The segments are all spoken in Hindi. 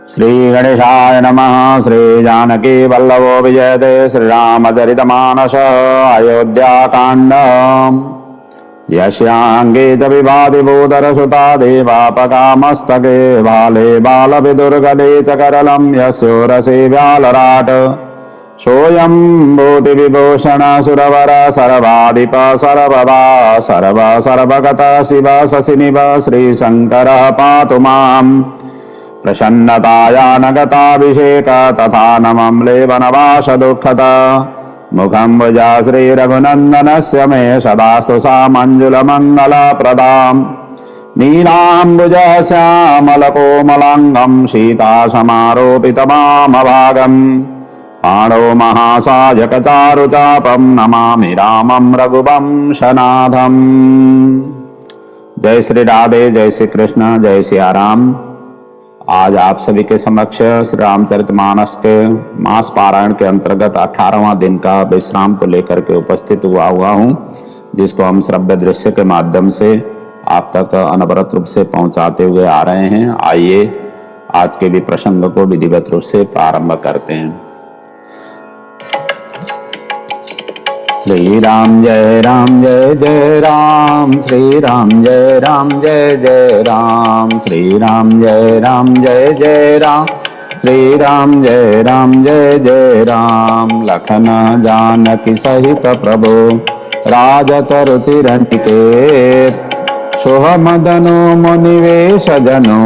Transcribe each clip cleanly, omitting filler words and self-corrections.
श्री गणेशाय नमः। श्री जानकी वल्लभो विजयते श्रीरामचरितमानस अयोध्याकाण्ड। यस्यांगे च विभाति भूधरसुता देवापकामस्तके बाले बालविदुर्गले च करलं यस्योरसे व्यालराट सोऽयं भूतिविभूषण सुरवर सर्वाधिप सर्वदा सर्व सर्वगत शिव शशिनिभ श्रीशङ्करः पातु माम्। प्रसन्नताया नगताभिषेक तथा नमं लेवनवास दुःखत मुखं भुजा श्रीरघुनन्दनस्य मे सदास्तु सा मञ्जुलमङ्गलप्रदाम्। नीलाम्बुजः श्यामलकोमलाङ्गं सीतासमारोपितवामभागम् पाणौ महासायकचारुचापं नमामि रामं रघुवंशनाथम्। जय श्री राधे, जय श्री कृष्ण, जय सिया राम। आज आप सभी के समक्ष श्री रामचरितमानस के मास पारायण के अंतर्गत 18वां दिन का विश्राम को लेकर के उपस्थित हुआ हूँ, जिसको हम श्रव्य दृश्य के माध्यम से आप तक अनवरत रूप से पहुंचाते हुए आ रहे हैं। आइए आज के भी प्रसंग को विधिवत रूप से प्रारंभ करते हैं। श्री राम जय जय राम, श्री राम जय जय राम, श्री राम जय जय राम, श्री राम जय जय जय राम। लखन जानकी सहित प्रभु राजत रुचिरनिकेत सोहमदनो मुनिवेश जनो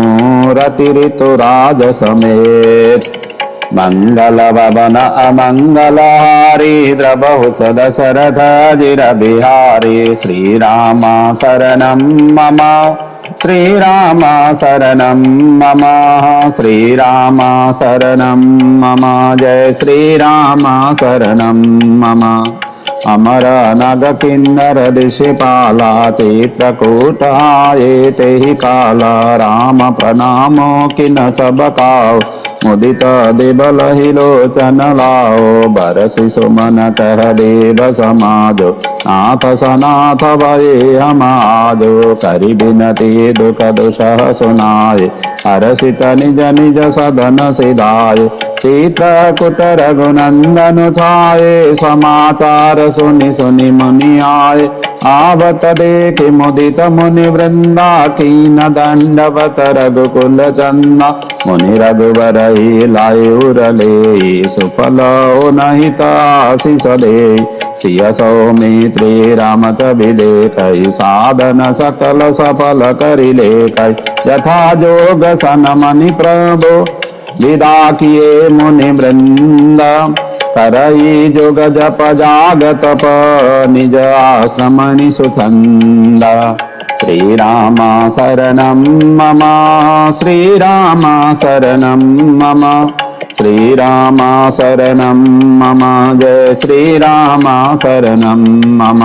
रति ऋतु राज समेत। मंगल भवन अमंगलहारी द्रबहु दशरथ जिर बिहारी। श्री राम शरणं मम, श्री राम शरणं मम, श्री राम शरणं मम, जय श्री राम शरणं मम। अमर नग किन्नर दिशिपाला चित्रकूटाये ते ही काला। राम प्रणामो किन सब काओ मुदित देबल ही लोचन लाओ। बरसि सुमन कह देव समाजो नाथ सनाथ भये हम आजो। करि बिनती दुख दुसह सुनाए हरसित निज निज सदन सिधाए। चित्रकूट रघुनंदन छाये समाचार सुनि सुनि मुनि आए। आवत देखि मुदित मुनि वृंदा कीन दंडवत रघुकुल चंदा। मुनि रघुवर लाए उरले सुफल नहीं आशीष दे। सिय सौमित्री राम छवि देखै साधन सकल सफल करि लेखै। यथा जोग सन मनि प्रभु विदा किए मुनि वृंद। करई जोग जप जागत प निज आश्रमणि सुछंद। श्री राम शरणं मम, श्री राम शरणं मम, श्री राम शरणं मम, जय श्री राम शरणं मम।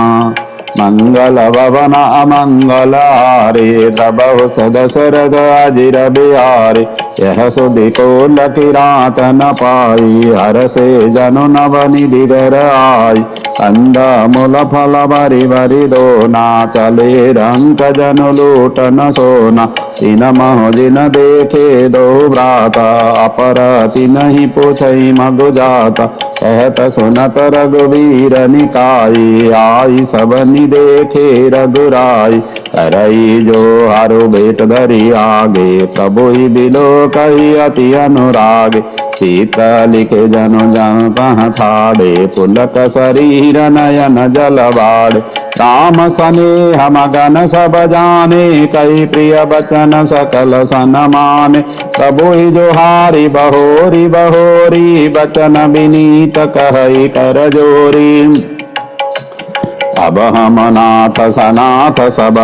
मंगल भवन अमंगलहारी द्रबहु दशरथ अजिर बिहारी। यह सुधि को लकिरात न पाई हरसे जनु नवनिधि घर आई। कंद मूल फल भरी भरी दोना चले रंक जनु लूट न सोना। तीन महोजिन देखे दो भ्राता अपर तीन ही पूछई मगु जाता। कहत सुनत रघुवीर निकाई आई सब देखे रघुराई। करई जो हारो भेट धरी आगे प्रभु ही बिलो कही अति अनुराग। सीत लिखे जनु जन तह ठाड़े पुलक शरीर नयन जलवाड़। राम स्नेह मगन सब जाने कई प्रिय बचन सकल सन माने। प्रभु ही जो हारी बहोरी बहोरी बचन विनीत कहई कर जोरी। अब हम नाथ सनाथ सब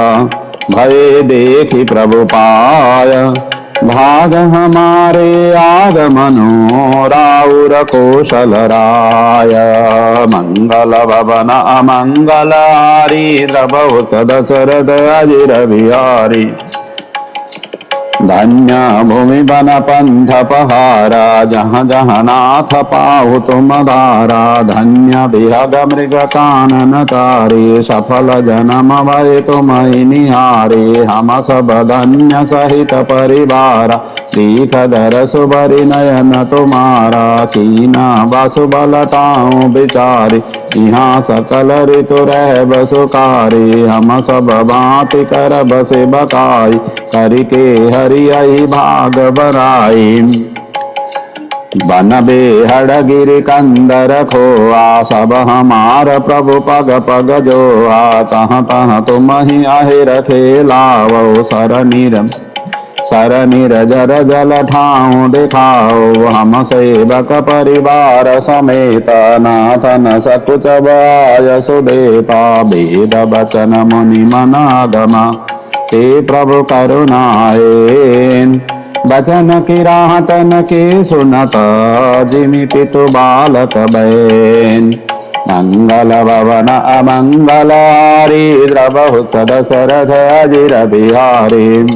भय देखी प्रभु पाय। भाग हमारे आगमनो राउर कौशल राय। मंगल भवन अमंगलहारी द्रबहु दशरथ अजिर बिहारी। धन्य भूमि बन पंथ पहारा, जहाँ जहाँ नाथ पाहु तुम धारा। धन्य विहग मृग कानन तारे, सफल जन्म भय तुम निहारे। हम सब धन्य सहित परिवारा, दीख दर सुबरि नयन तुम्हारा। कीना बसु बलताऊं बिचारे, यहाँ सकल ऋतु रह बसुकारी। हम सब भांति कर बसे बकाई, करके हरियहि भाग बराई। बन बेहड़ गिरि कंदर खोआ, सब हमार प्रभु पग पग जोआ। तहाँ तहाँ तुम ही আহিर खेलाओ, सरनिर जर जल ठाऊं दिखाओ। हम सेवक परिवार समेत, नाथ न सकुच बाय सुदेता। वेद बचन मुनि मनागमा, ते प्रभु करुणाए। बचन की राहतन के सुनत, जिमि पितु बालक बैन। मंगल भवन अमंगल हारी, द्रवहु सदशरथ अजिर बिहारी।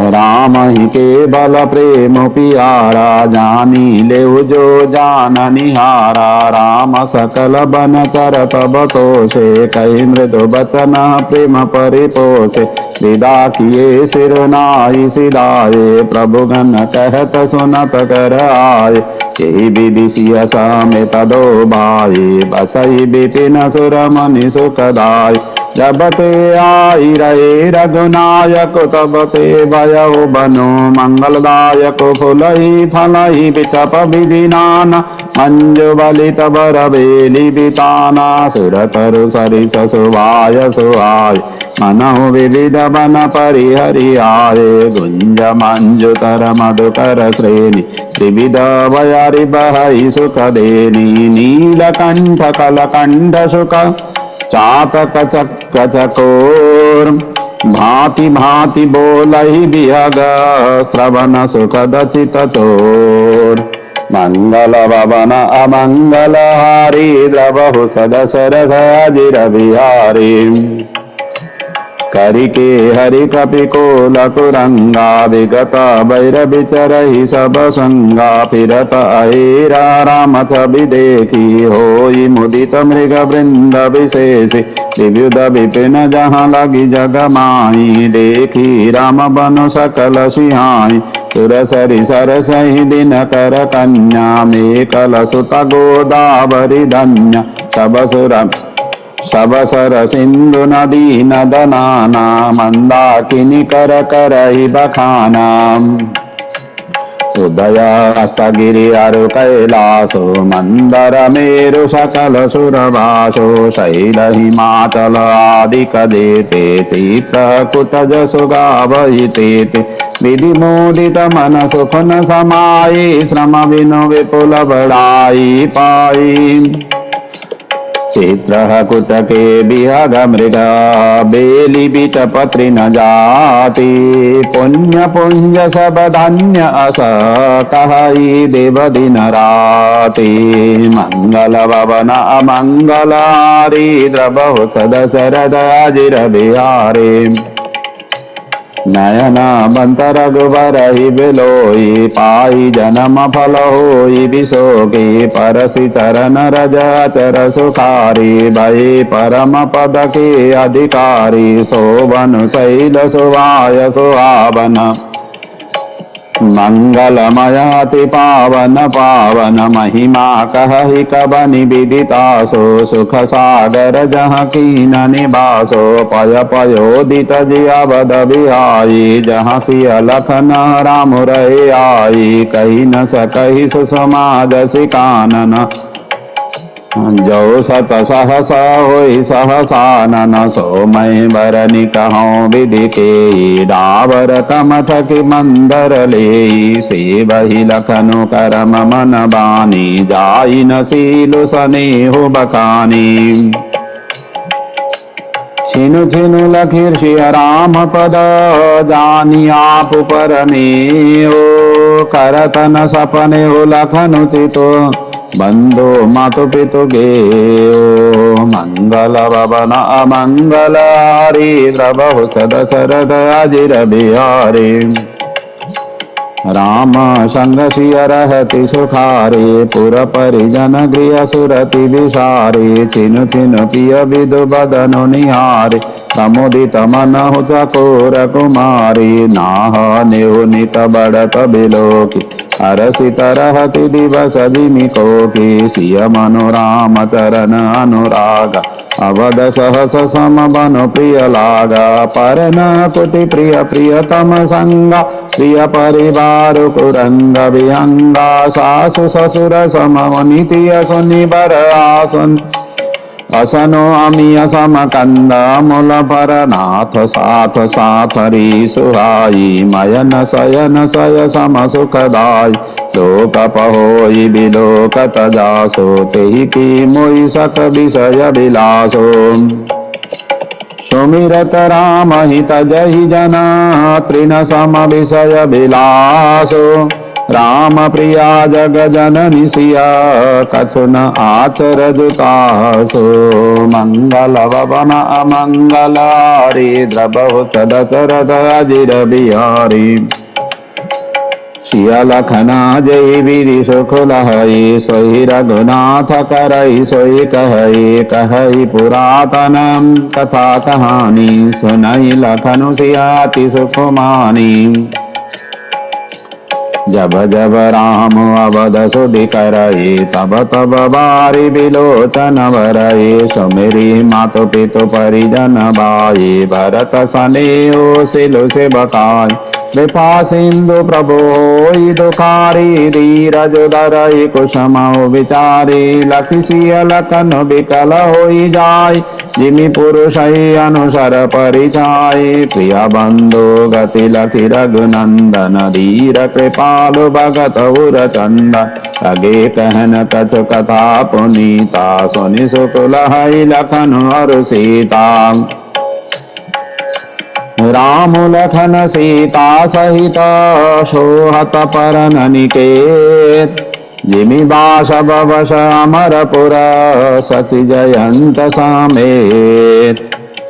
राम ही केवल प्रेम पियारा, जानी लेउ जो जान निहारा। राम सकल बन चर तब तोषे, कही मृदु बचन प्रेम परिपोषे। विदा किए सिर नाई सिधाए, प्रभु गण कहत सुनत कर आए। यही विधि सिय समेत दो भाई, बसई विपिन सुर मनि सुखदाय। जब ते आई रहे रघुनायक, तब ते भयउ बनो मंगलदायक। फुलहि फलहि बिटप विधि नाना, मंजु बलि तब रबेली बिताना। सुर तरु सरिस सुभाय सुहाय, मनहु विविध बन परिहरि आए। गुंज मंजु तर मधुकर श्रेणी, त्रिविध बयारि बहई सुख देनी। नीलकंठ कलकंठ सुख, चातक चक्र चकोर। भांति भांति बोलहि बिहग, श्रवण सुखद चित चोर। मंगल भवन अमंगल हारी, द्रवहु सदशरथ अजिर बिहारी। करिके हरि कपि कोल कुरंगा, विगत बैर बिचरहि सब संगा। फिरत अहिरा राम छवि देखी, होई मुदित मृग वृंद विशेषी। विविध विपिन जहाँ लगी जग माही, देखी राम बनु सकल सिहाई। सुर सरि सरसहि दिन कर कन्या, मेकल सुत गोदावरी धन्य। सब सर सिंधु नदी नदनाना, मंदाकिनी कर करहि बखाना। उदय हस्तगिरि अरु कैलासो, मंदर मेरु सकल सुरवासो। शैल हिमाचल आदिक जेते, चित्रकूट जसु गावहि तेते। विधि मोदित मन सुख न समाई, श्रम बिनु विपुल बड़ाई पाई। चित्रकूट के बिहग मृग, बेली बिटपत्रि न जाति। पुण्य पुंज सब धन्य अस, कहई देव दिन राति। मंगल भवन अमंगल हारी, द्रवहु सदशरथ अजिर बिहारी। नयन बंत रघुबर ही बिलोई, पाई जन्म फल होई बिसोगी। परसि चरण रज अचर सुखारी, भई परम पद के अधिकारी। शोभन शैल सुहाय सुहावन, मंगलमयाति पावन पावन। महिमा कहहि कबनि विदितासो, सुख सागर जहाँ कीन निवासो। पय पयोदित जियावद बिहाई, जहाँ सिय लखन राम रहे आई। कही न सकहि सुषमा जसि कानन, जो सत सहसा होई सहसानन। सो मैं बरनि कहूँ विधि के, डावर कमठ की मंदर ले। सेवहि लखनु करम मन बानी, जाई न सीलु सनेहु बकानी। छिनु छिनु लखिर सिय राम पद, जानी आप परने हो। करत न सपने हो लखनु चितो, बंधु मातु पितु गेयो मंगल भवन अमंगल हारी द्रवहु सदशरथ अजिर बिहारी राम संग सिय रहति सुखारे पुर परिजन गृह सुरति विसारे छिनु छिनु पिय विदु बदनु निहारे समुदित मनहु चकोर कुमारी नाह नेहु नित बड़त बिलोकी हरसित रहति दिवस दिमिकोकी सिय मनु राम चरण अनुराग अवध सहस सम बनु प्रिय लागा परन कुटि प्रिय प्रियतम संगा प्रिय परिवार कुरंग विहंगा सासु ससुर सम नितिय सुनि बर आसन असनो अमिय सम कंद मूल पर नाथ साथ साथरी सुहाई मयन सयन सय सम सुखदाई लोक पहोई बिलोकत जासो तेहि की मोहि सक विषय विलासो सुमिरत राम हित जहि जना तृण सम विषय विलासो राम प्रिया जग जननी सिया कछु न आचर जुतासो मंगल भवन अमंगल हारी द्रवहु सदशरथ अजिर बिहारी सिया लखना जय विधि सुख लहई सोहि रघुनाथ करई सोहि कहई पुरातन कथा कहानी सुनई लखनु सियाति सुख मानी जब जब राम अवध सुधि करई तब तब बारी बिलोचन भरई सुमिरी मातु पितु परिजन बाई भरत सनेहो सिलु से बकाई कृपा सिंधु प्रभु होई दुखारी धीरज धरई कुसुमौ विचारी लखि सिय लखन विकल होई जाय जिमि पुरुषै अनुसर परिचाय प्रिय बंधु गति लखि रघुनंदन धीर कृपालु भगत उर चंदन लगे कहन कछु कथा पुनीता सुनि सुख लहई लखन और सीता राम लखन सीता सहित सोहत परन निकेत जिमि बासव वश अमरपुर सचि जयंत समेत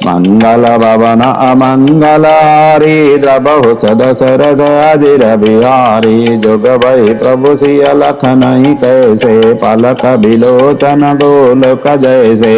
मंगल भवन अमंगल हारी द्रवहु सदशरथ अजिर बिहारी जुग भई प्रभु सिय लखनहि कैसे पलक बिलोचन गोलोक जैसे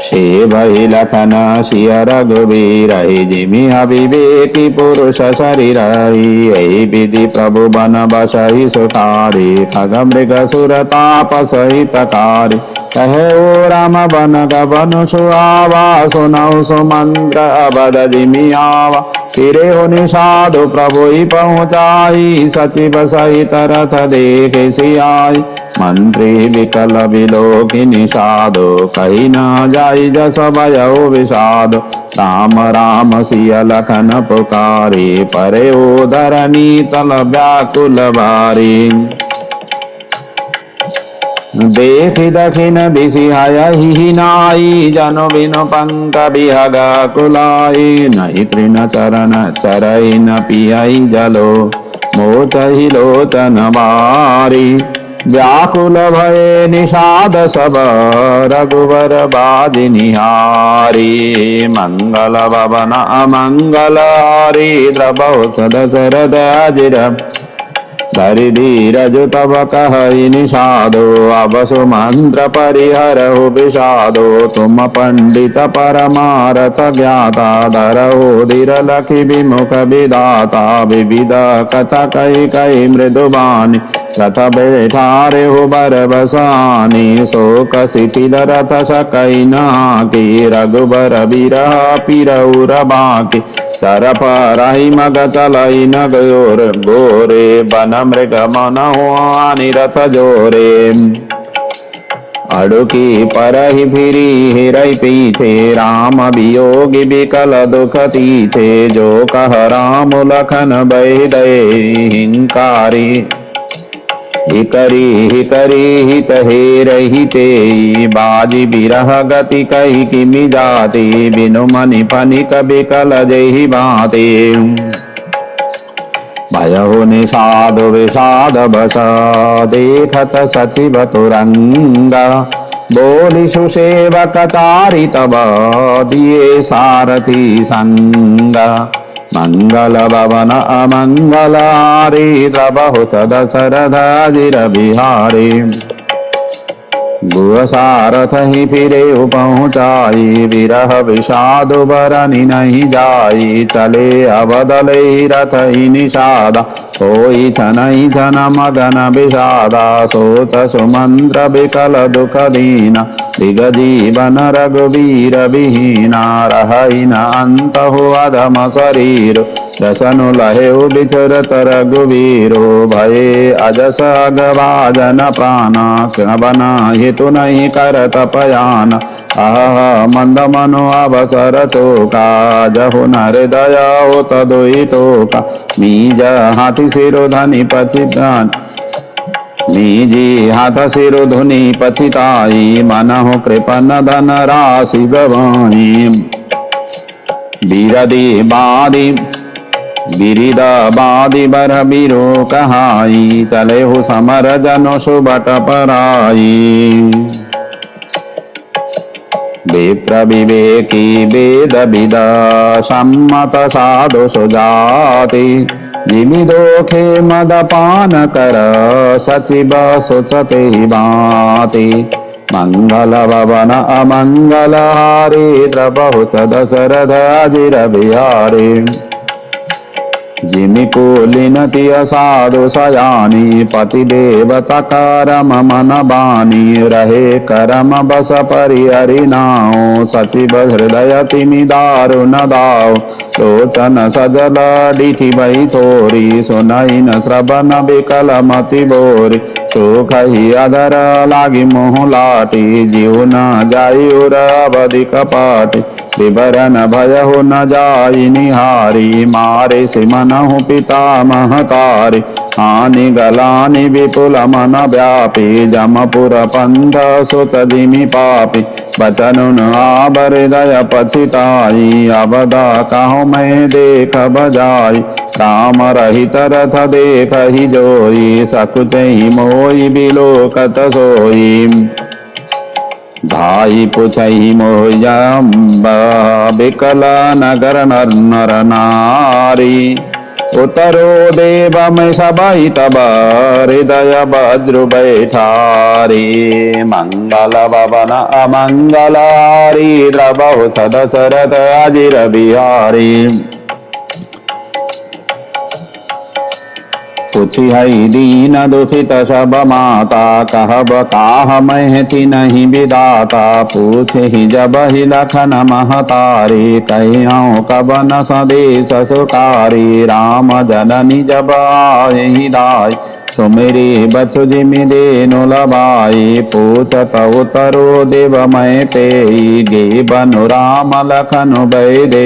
से भई लखन सिय रघुवीर जिमि अविवेकी पुरुष शरीर यही विधि प्रभु बन बसहि सुखारी खग मृग सुर तापस हितकारी कहे ओ राम बन गबन सुआवा सुनौ सुमंत्र अबद जिमि आवा फिरे हो निषादु प्रभु ही पहुँचाई सचिव सहित रथ देखे सियाई मंत्री विकल विलोकी निषादो कही न जाई जस भयो विषाद राम राम सिय लखन पुकारी परे ओ धरनी तल व्याकुल भारी देखि दक्षिण दिशि हयहि नाई जनु बिनु पंक बिहग कुलाई नहि तृण चरण चरहि न पियहि जलो मोचहि लोचन बारी व्याकुल भये निषाद सब रघुवर बाजि निहारी मंगल भवन अमंगल हारी द्रवहु सदशरथ अजिर धरि धीरज तब कहई निषादो अब सुमंत्र परिहरहु विषादो तुम पंडित परमारथ ज्ञाता धरहु धीर लखि विमुख विधाता विविध कथा कही कही मृदुबानी रथ बैठारेहु बर बसानी शोक शिथिल रथ सकई नाकी रघुबर बिरह पिरउर बाकी सरफ रही मग चलई नगोर गोरे बन मृग मन हुआनि रथ जोरे अड़ुकी परहि फिरी हिरई पीछे राम वियोगी विकल दुख तीछे जो कह राम लखन बहि दये हिंकारी हिकरी हित हे रहिते बाजी बिरह गति कही किमि जाति बिनु मनि फनिक बिकल जेहि बाते भयहु निषाद विषाद बस देखत सचिव तुरंगा बोली सुसेवक चारि तब दिए सारथी संगा मंगल भवन अमंगल हारी द्रबहु सदशरथ अजिर बिहारी गुह सारथ ही फिरे पहुँचाई विरह विषाद बरनि नहीं जाई चले अवदले रथ ही निषादा होई छनई छन मगन विषादा सोच सुमंत्र विकल दुख दीना दिग जीवन रघुवीर विहीना रहई न अंत हो अधम शरीर दशनु लहे बिचरत रघुवीरो भये अजस अगवाजन प्राण बना हेतु नहीं करत पयान आह मंद मनो अवसर चोका जहु हृदय हो तदोई टोका मीज हाथी सिरो धनी पचितान मीजी हाथ सिरो धुनि पछिताई मनहु कृपन धन राशि गवाई बीरदी बादी बिरिद बादी बर बिरो कहाई चले हो समर जनो सुबट पराई विप्र विवेकी वेद विद सम्मत साधु सुजाति जिमि दोखे मद पान कर सचिव सुचते बाति मंगल भवन अमंगल हारी द्रबहु दशरथ अजिर बिहारी जिमि कुलिनति असाधु सयानी पति देवता करम मन बानी रहे करम बस परिहरि नाओ सचिव हृदय तिमि दारुण दाओ लोचन सजल डिठी भई थोरी सुनई न श्रवण विकल मति बोरी सुखहि अधर लागी मोह लाटी जीव न जाई उर अवधि कपाटी विवरण भयहु न जाई निहारी मारे सिमन पिता महतारी हानि गलानि विपुल मन व्यापी जमपुर पंथ सुत जिमि पापी बचन आबर दय पछिताई अवदा कहूँ मैं देख बजाई राम रहित रथ देख ही जोई सकुच ही मोई बिलोकत सोई भाई पुछई मोयम्बा बिकल नगर नर नर नारी उतरो देव में सबई तब हृदय वज्र बैठारी मंगल भवन अमंगल हारी द्रबहु दशरथ अजिर बिहारी पुछि हई दीन दुखित सब माता कहब काह महति नहीं विदाता पूछे ही जब ही लखन महतारी कहियो कबन सदेश सुकारी राम जननी जब आए ही दाई सुमेरी बछु जिमि देनु लबाई पूछत उतरो देव मैं तेई गे बनु राम लखनु बै दे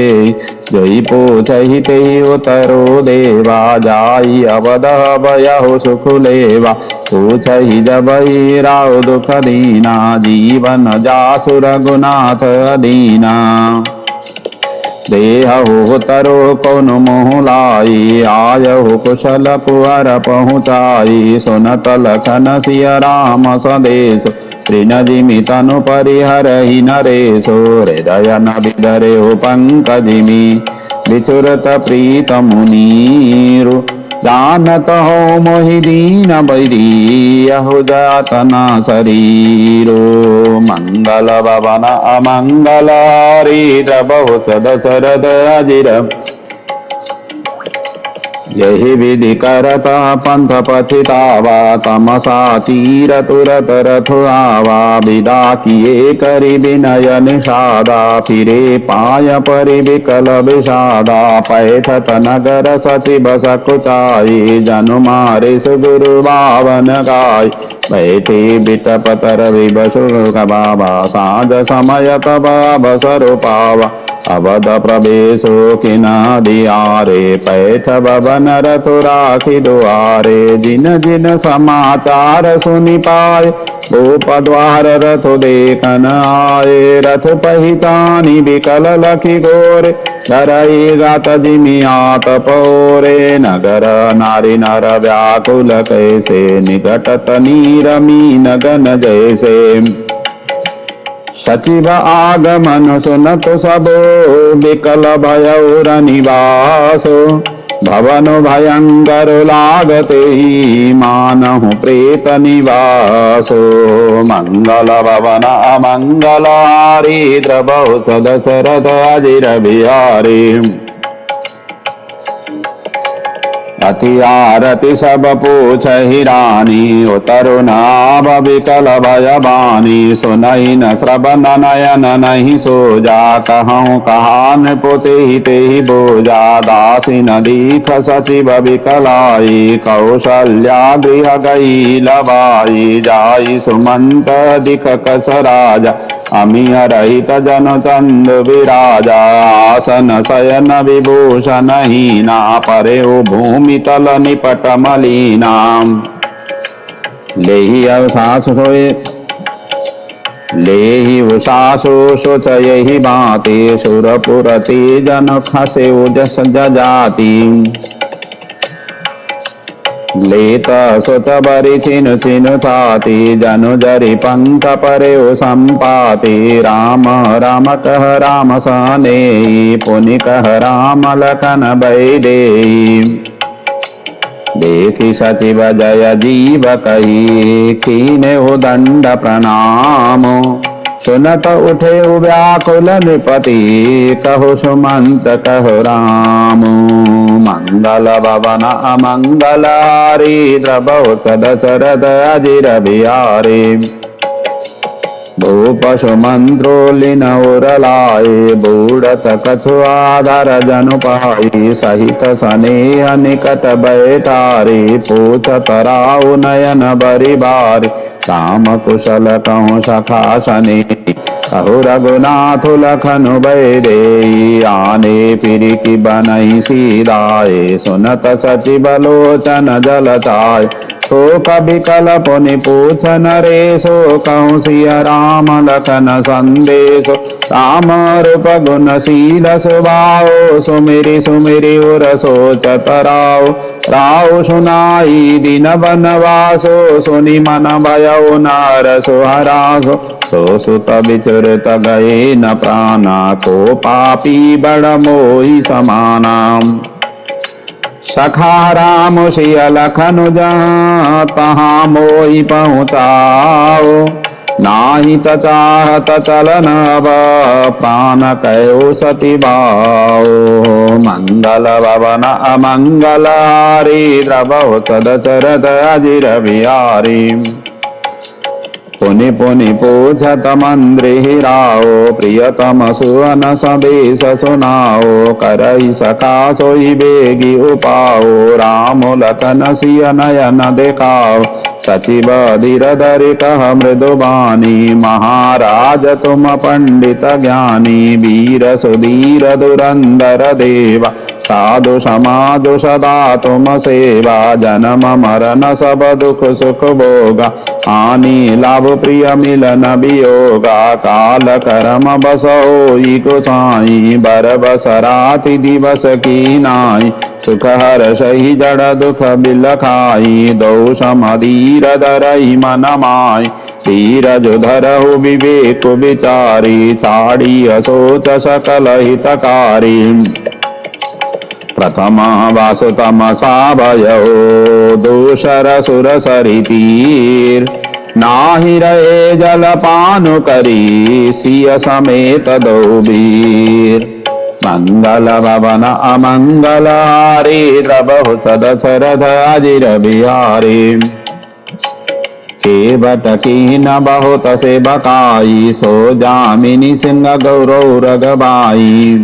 जोई पूछहि तेई उतरो देवा जाई अवध भयहु सुख लेवा पूछहि जबई राव दुख दीना जीवन जासु रघुनाथ दीना देहु तरो कौन मोह लाई आयहु कुशल कुहर पहुँचाई सुनत लखन सिय राम संदेश तृण जिमि तनु परिहरहि नरेशो हृदय न विदरेहु पंकजिमि विचुरत प्रीत मुनीरु जानत हो मोहि दीन बैरी अहु जातना शरीरो मंगल भवन अमंगल हारी द्रबहु दशरथ अजिर यही विधि करत पंथ पछितावा तमसा तीर तुरत रथ आवा विदा किए करि विनय निषादा फिरे पाय परि विकल विषादा पैठत नगर सचिव सकुचाई जनु मारे सुगुरु बावन गाय बैठे बिटपतर विबसु बाबा साँझ समय तब अवसर पावा अवध प्रवेशो किना दियारे पैठ भवन लखन रथ राखी दुआरे, जिन जिन समाचार सुनि पाए, भूप द्वार रथ देखन आए। रथ पहिचानी बिकल लखी गोरे, धरई गात जिमियात पौरे। नगर नारी नर व्याकुल कैसे, निकटत नीर मीन गन जैसे। सचिव आगमन सुनत सबो, बिकल भयउर निवासो। भवन भयंकर लागते, मानहु प्रेत निवासो। मंगल भवन अमंगल हारी, द्रवहु सदशरथ अजिर बिहारी। अति आरती सब पूछहि रानी, उतरु नाभ बिकल भय बानी। सुनहि न श्रवण नयन नहीं सोजा, कहूँ कहान पुति तेहि बोजा। दासी न दीख सचिव बिकलाई, कौशल्या गृह गई लवाई। जाई सुमंत दिख कस राजा, अमिय रहित जन चंद विराजा। आसन शयन विभूषण हीना, परे भूमि तल निपट मलीना। लेहि अवसासु होए, लेहि उषासु सोचहि बाते। सुरपुरति जन खसे जस जाति, लेत सोच बरि छिनु छिनु छाती। जनु जरि पंथ परे संपाति, राम राम कह राम सने। पुनि कह राम लखन बैदेई। देखि सचिव जय जीव कही, कीने दंड प्रणाम। सुनत उठे व्याकुल नृपति, कहु सुमंत्र कहु राम। मंगल भवन अमंगल हारी, द्रवहु सदशरथ अजिर बिहारी। भूप सुमंत्रो लिन उरलाए, बूढ़त कछु आधार जनु पाई। सहित स्नेह निकट बैठारी, पूछत राउ नयन बरि बारी। राम कुशल कहूँ सखा सने, कहु रघुनाथ लखन बैदेई। आने फिर की बनहि सीधाए, सुनत सचिव लोचन जल छाय। सो कभी कल पुनि पूछ नरेशो, कहूँ सिया राम लखन संदेशो। राम रूप गुण शील स्वभाव, सुमिरि सुमिरि उर सोचत राव। राव सुनाई दिन बनवासो, सुनि मन भयउ नार सुहरासो। सो सुत विचरत गए न प्राणा, को पापी बड़ मोहि समाना। सखा राम सिय लखन जहाँ, तहाँ मोहि पहुँचाओ। नाही त चाहत चलन अब, प्राण कयो सती भाओ। मंगल भवन अमंगल हारी, द्रवहु सदशरथ अजिर बिहारी। पुनि पुनि पूछत मंद्रि राओ, प्रियतम सुवन सदेश सुनाओ। करहि सका सोई बेगी उपाओ, राम लखन सिय नयन देखाओ। सचिव धीर धरि कह मृदु बानी, महाराज तुम पंडित ज्ञानी। वीर सुधीर धुरंधर देवा, साधु समाज सदा तुम सेवा। जन्म मरण सब दुख सुख भोगा, हानि लाभ प्रिय मिलन वियोगा। काल करम बस होई गोसाई, बर बस राति दिवस की नाई। सुख हर सही जड़ दुख बिल खाई, दो समधीर धरई मन माई। धीरज धरहु विवेक विचारी, छाड़ी असोच सकल हितकारी। प्रथम वासुतम साभयो, दूसर सुर सरि तीर। नाही रहे जल पानु करी, सिय समेत दो वीर। मंगल भवन अमंगल हारी, द्रवहु सदशरथ अजिर बिहारी। केवट कीन बहुत से बकाई, सो जामिनी सिंह गौरव रघबाई।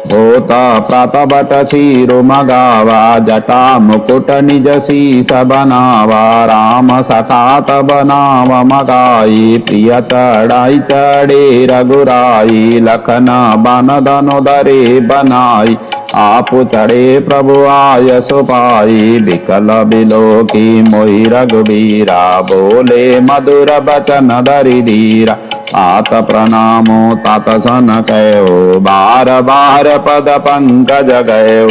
भूत प्रातबट क्षीरो मगावा जटा मुकुट निज शीस बनावा राम सखात बनाव मगाई प्रिय चढ़ाई चढ़े रघुराई लखन बन धनु धरे बनाई आप चढ़े प्रभु आय सुपाई विकल बिलोकी मोहि रघुबीरा बोले मधुर बचन धरि धीरा तात प्रणामो तात सन कहो बार बार पद पंकज गयो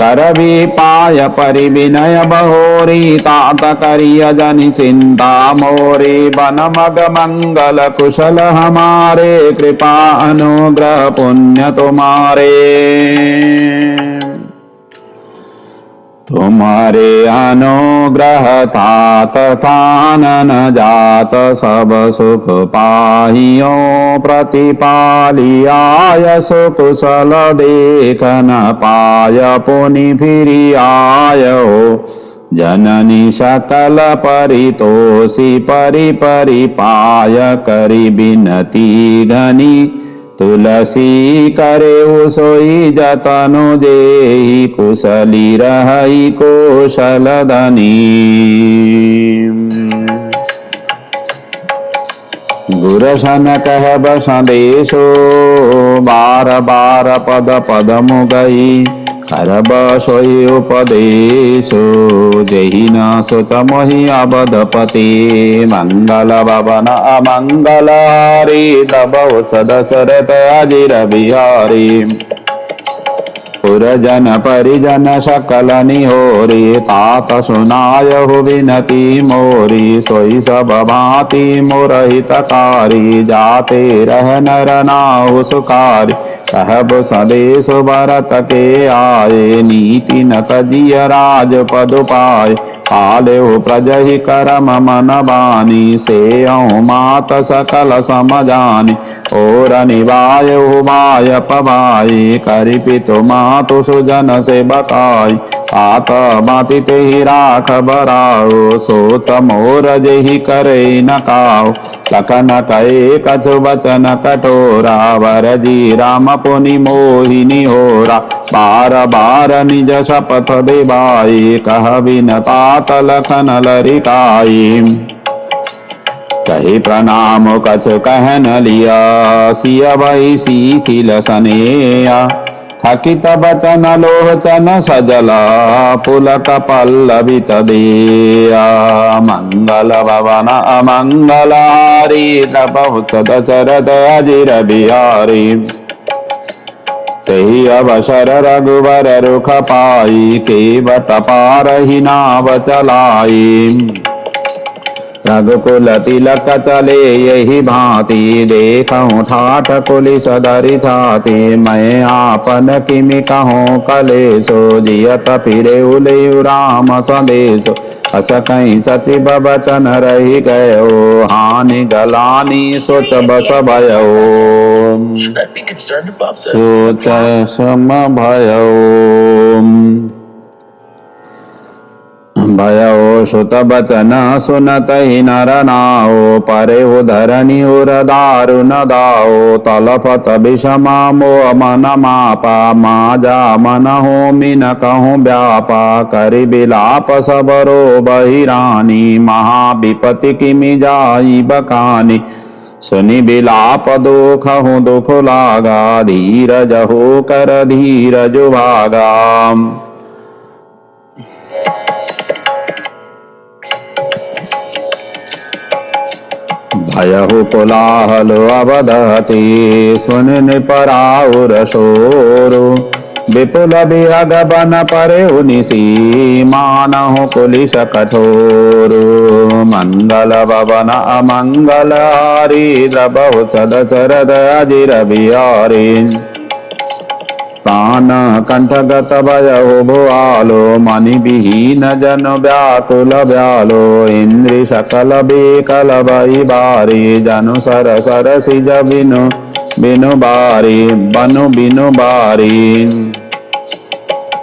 करबी पाय परि विनय बहोरी तात करिय जनि चिंता मोरी बन मग मंगल कुशल हमारे कृपा अनुग्रह पुण्य तुम्हारे तुम्हारे अनुग्रह तात कानन जात सब सुख पाहियो प्रतिपालियाय सुकुशल देखन पाय पुनि फिरि आयो जननी सकल परितोषी परि परि पाय करि बिनती घनी तुलसी करे सोई जतनु जेहि कुशली रहि कौशल धनी गुरसन कहब संदेशो बार बार पद पद मुगई करब सोई उपदेशो जेहि न सोच मोहि अवधपति मंगल भवन अमंगल हारी तब सदशरथ अजिर बिहारी पुरजन परिजन सकल निहोरी तात सुनायहु विनती मोरी सोई सब भांति मोर हितकारी जाते रह नर नाहु सुखारी कहब संदेश भरत के आए नीति न तजिय राजपद पाए पालेहु प्रजहि करम मन बानी से मात सकल समझानी और निभायहु भाय पवाई करि पितु मातु सुजन से बकाई तात बाति तेहि राख बराओ सोच मोर जेहि करे न काओ लखन कहे कछु वचन कठोरा वरजी राम पुनि मोहिनी होरा बार बार निज शपथ देवाई कह बिन तात लखन लरिकाई कही प्रणाम कछु कहन लिया सिय भई सीखिल सनेया थकित बचन लोचन सजला पुलक पल्लवित देया मंगल भवन अमंगल हारी बहुत दशरथ अजिर बिहारी तेहि अवसर रघुवर रुख पाई केवट पारहि नाव चलाई रघुकुल तिलक चले यही भांति देखूं ठाठ कुलिस धरि छाति मैं आपन किमि कहूँ कलेसो जियत फिरे उलियु राम संदेशो अस कहीं सचिव बचन रही गयो हानि गलानी सोच बस भयो सोच सम भयो भयो सुत बचन सुनत ही नर नाओ परे धरणी उर दारुन दाओ तलपत विषमा मोह मन मापा माजा मन होमि न कहूँ व्यापा करि बिलाप सबरो बहिरानी महाविपति किमि जाई बकानी सुनि बिलाप दुख हूँ दुख लागा धीरज हो कर धीरज भागा भयहु कोलाहल अवदति सुन पराउर शोरु विपुल विहग बन परे निसी मानहु कुलिस कठोरु मंगल भवन अमंगल हारी द्रबहु सदशरथ अजिर बिहारी प्राण कंठगत भयहु भुआलो मणि विहीन जन व्याकुल व्यालो इंद्रि सकल बेकल भई बारी जनु सर सर सिज बिनु बिनु बारी बनु बिनु बारी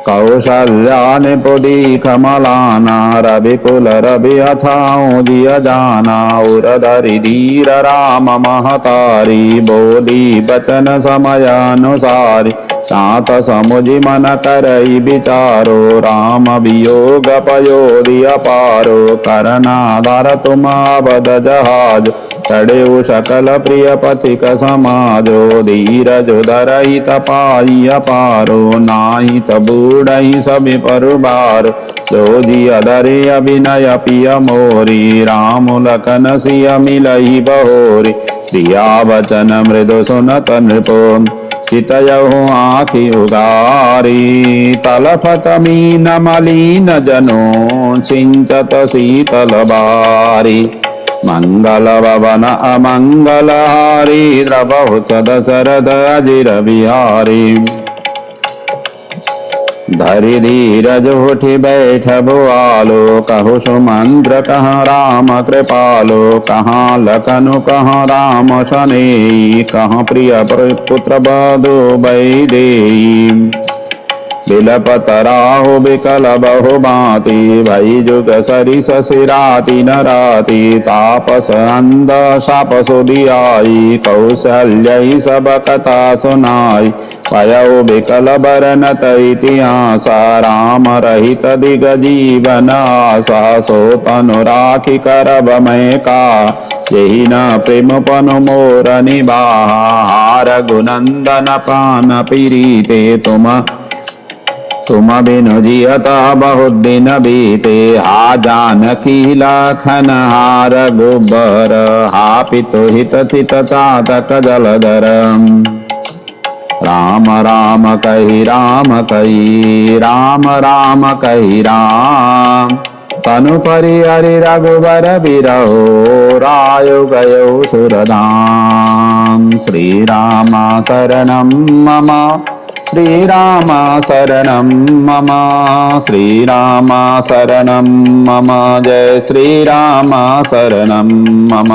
कौशल्या निपुदी कमलाना रविकुल रवि अथाओ जिय जाना उरधरि धीर राम महतारी बोली बचन समयानुसारी सात समुझि मन करई विचारो राम वियोग पयोधि अपारो करनाधार तुम अवध जहाज चढ़ेउ सकल प्रिय पथिक समाजो धीरज धरहि तपाई अपारो नाही तबूढ़हि सभी परुबार जो जिय धरे अभिनय पिय मोरी राम लखन सिय मिलहि बहोरी प्रिया वचन मृदु सुनत नृपो चितयहु आँखि उगारी तलफत मीन मलिन जनो सिंचत शीतल बारी मंगल भवन अमंगलहारी द्रवहु दशरथ अजिर बिहारी धरि धीरज उठि बैठ बुआलो कहु सुमंत्र कहाँ राम कृपालो कहाँ लखनु कहाँ राम शनेई कहाँ प्रिय पुत्र बधु वैदेही बिलपत राहु बिकल बहु बाती भई जुग सरिस सिराती न राती तापस अंध शाप सुधियाई कौशल्य सब कथा सुनाई पयउ बिकल बरनत इतिहास राम रहित दिग जीवन आशा सो तनु राखी करब मैं का यही न प्रेम पनु मोर निबाहा रघुनंदन प्राण पीरीते तुम बिनु जियता बहुत दिन बीते हा जानकी लखन हा रघुबर हा पितु हित थित चातक जलधर राम राम कही राम कही राम राम कही राम तनु परि हरि रघुबर बिरहो रायो गयो सुरधाम श्री राम शरणं मम श्रीराम शरणं मम श्रीराम शरणं मम जय श्रीराम शरणं मम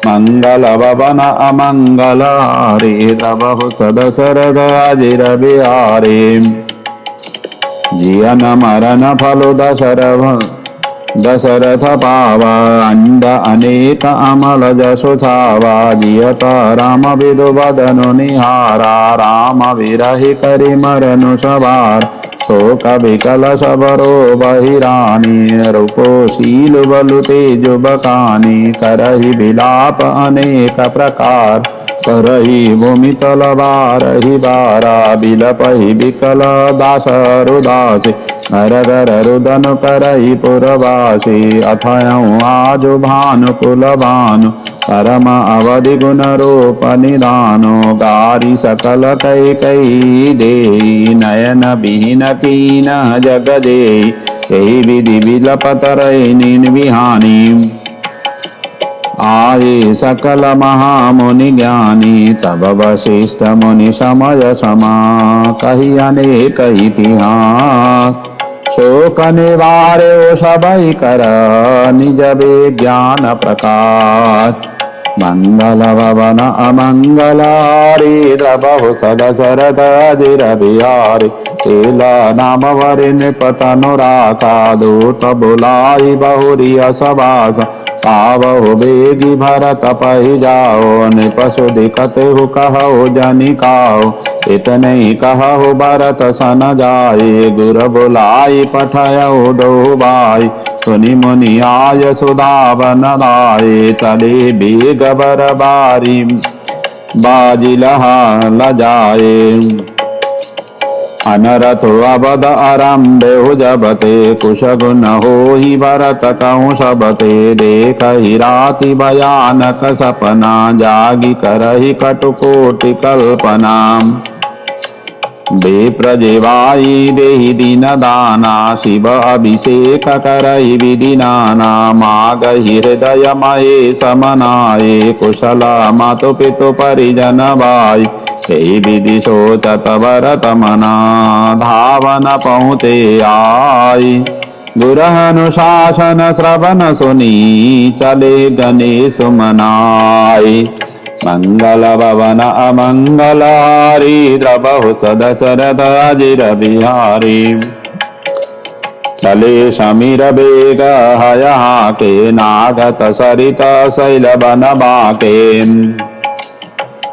मंगल भवन अमंगलहारी तबहु सदशरथ अजिर बिहारी जियन मरण फल दशरथ पावा अंड अनेक अमल जसु छावा जियत राम विदु बदनु निहारा राम विरहि करि मरनु सवार शोक विकल सबरो बहिरानी रूपो शील बलु तेजु बकानी करहि विलाप अनेक प्रकार करहि भूमि तल बारहि बारा बिलपहि विकल दास रुदासी घर घर रुदन करहि पुरवासी अथयं आजु भानुकुल भानु परम अवधि गुण रूप निदानो गारी सकल कई देई नयन विहीन कीन जग देई एहि विधि बिलपत रहि नीन विहानी आये सकल महामुनि ज्ञानी तब वशिष्ठ मुनि समय समा कही अनेक इतिहास शोक निवार्यो सबई कर निज विज्ञान प्रकाश मंगल भवन अमंगलारी द्रवहु सदशरथ अजिर बिहारी तेला नाम वरि नृपतनु राखा दूत बुलाई बहुरी असवास पावहु बेगी भरत पहि जाओ नृपसुधि कतेहु कहु जनिकाओ इतने कहु भरत सन जाए गुर बुलाई पठयउ दो भाई सुनि मुनि आय सुधावन लाए चले बेग बर बारी बाजी लहा लजाए अनरथ अवध आरंभे जबते कुश गुण होहि भरत कहूँ सबते देख ही राति भयानक सपना जागी करहि कटुकोटि कल्पना विप्रजिवाई देहि दीन दाना शिव अभिषेक करहि विधि नाना मागहि हृदय महे समनाये कुशल मातु पितु परिजन भाई हे विधि सोचत भरत मना धावन पहुँचे आई गुरहनुशासन श्रवण सुनी चले गणेश मनाई मंगल भवन अमंगलहारी द्रबहु सदशरथ अजिर बिहारी चले समीर बेग हया के नागत सरित शैल बन बाके